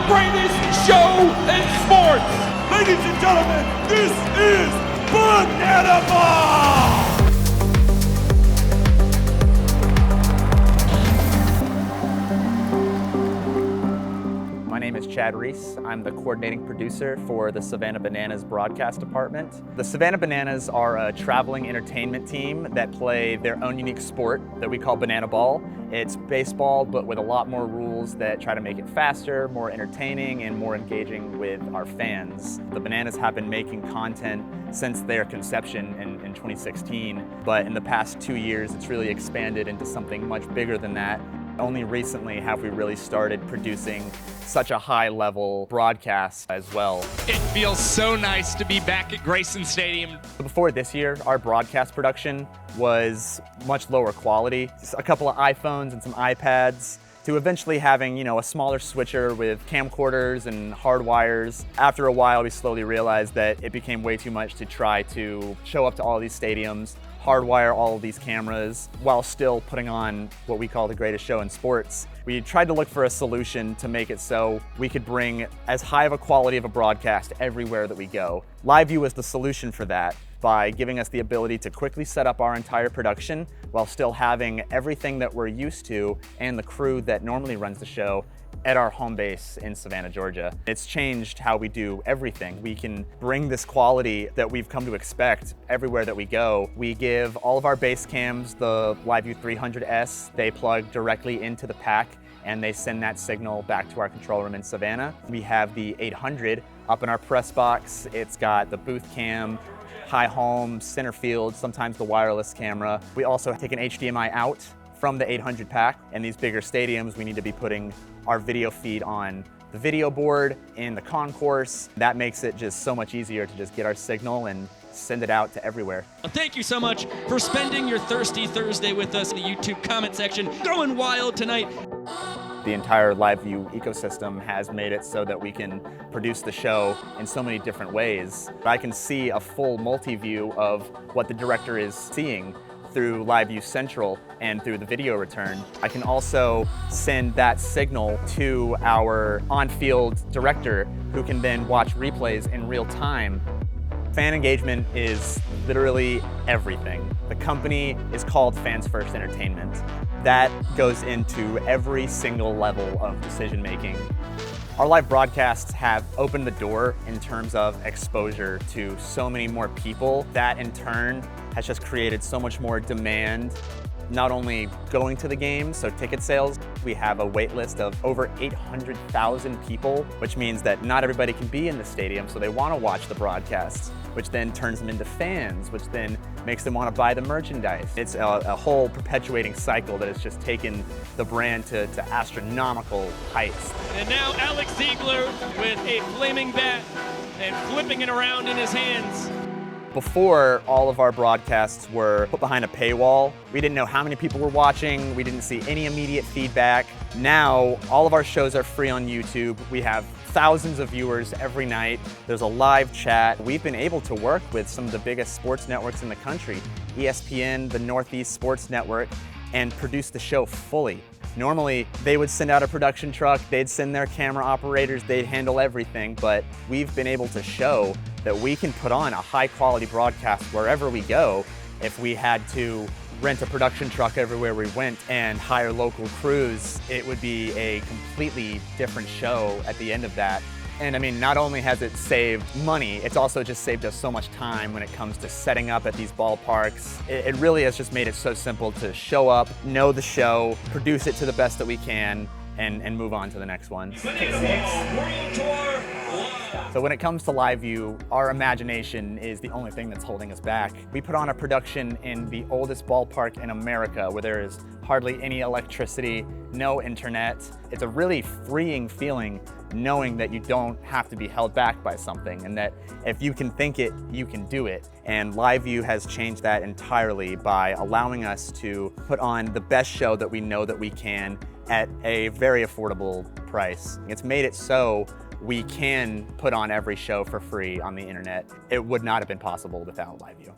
greatest show in sports. Ladies and gentlemen, this is Banana Ball! My name is Chad Reese. I'm the coordinating producer for the Savannah Bananas broadcast department. The Savannah Bananas are a traveling entertainment team that play their own unique sport that we call banana ball. It's baseball, but with a lot more rules that try to make it faster, more entertaining, and more engaging with our fans. The Bananas have been making content since their conception in 2016, but in the past 2 years, it's really expanded into something much bigger than that. Only recently have we really started producing such a high-level broadcast as well. It feels so nice to be back at Grayson Stadium. Before this year, our broadcast production was much lower quality. Just a couple of iPhones and some iPads, to eventually having, a smaller switcher with camcorders and hard wires. After a while, we slowly realized that it became way too much to try to show up to all these stadiums, hardwire all of these cameras, while still putting on what we call the greatest show in sports. We tried to look for a solution to make it so we could bring as high of a quality of a broadcast everywhere that we go. LiveU was the solution for that, by giving us the ability to quickly set up our entire production while still having everything that we're used to and the crew that normally runs the show at our home base in Savannah, Georgia. It's changed how we do everything. We can bring this quality that we've come to expect everywhere that we go. We give all of our base cams the LiveU 300S. They plug directly into the pack and they send that signal back to our control room in Savannah. We have the 800 up in our press box. It's got the booth cam, high home, center field, sometimes the wireless camera. We also take an HDMI out from the 800 pack. In these bigger stadiums, we need to be putting our video feed on the video board in the concourse. That makes it just so much easier to just get our signal and send it out to everywhere. Well, thank you so much for spending your Thirsty Thursday with us in the YouTube comment section. Going wild tonight. The entire LiveU ecosystem has made it so that we can produce the show in so many different ways. I can see a full multi-view of what the director is seeing through LiveU Central and through the video return. I can also send that signal to our on-field director, who can then watch replays in real time. Fan engagement is literally everything. The company is called Fans First Entertainment. That goes into every single level of decision making. Our live broadcasts have opened the door in terms of exposure to so many more people. That in turn has just created so much more demand, not only going to the game, so ticket sales. We have a wait list of over 800,000 people, which means that not everybody can be in the stadium, so they want to watch the broadcasts, which then turns them into fans, which then makes them want to buy the merchandise. It's a whole perpetuating cycle that has just taken the brand to astronomical heights. And now Alex Ziegler with a flaming bat and flipping it around in his hands. Before, all of our broadcasts were put behind a paywall. We didn't know how many people were watching. We didn't see any immediate feedback. Now, all of our shows are free on YouTube. We have thousands of viewers every night. There's a live chat. We've been able to work with some of the biggest sports networks in the country, ESPN, the Northeast Sports Network, and produce the show fully. Normally, they would send out a production truck, they'd send their camera operators, they'd handle everything, but we've been able to show that we can put on a high-quality broadcast wherever we go. If we had to rent a production truck everywhere we went and hire local crews, it would be a completely different show at the end of that. And I mean, not only has it saved money, it's also just saved us so much time when it comes to setting up at these ballparks. It really has just made it so simple to show up, know the show, produce it to the best that we can, and move on to the next one. So when it comes to LiveU, our imagination is the only thing that's holding us back. We put on a production in the oldest ballpark in America where there is hardly any electricity, no internet. It's a really freeing feeling knowing that you don't have to be held back by something, and that if you can think it, you can do it. And LiveU has changed that entirely by allowing us to put on the best show that we know that we can at a very affordable price. It's made it so we can put on every show for free on the internet. It would not have been possible without LiveU.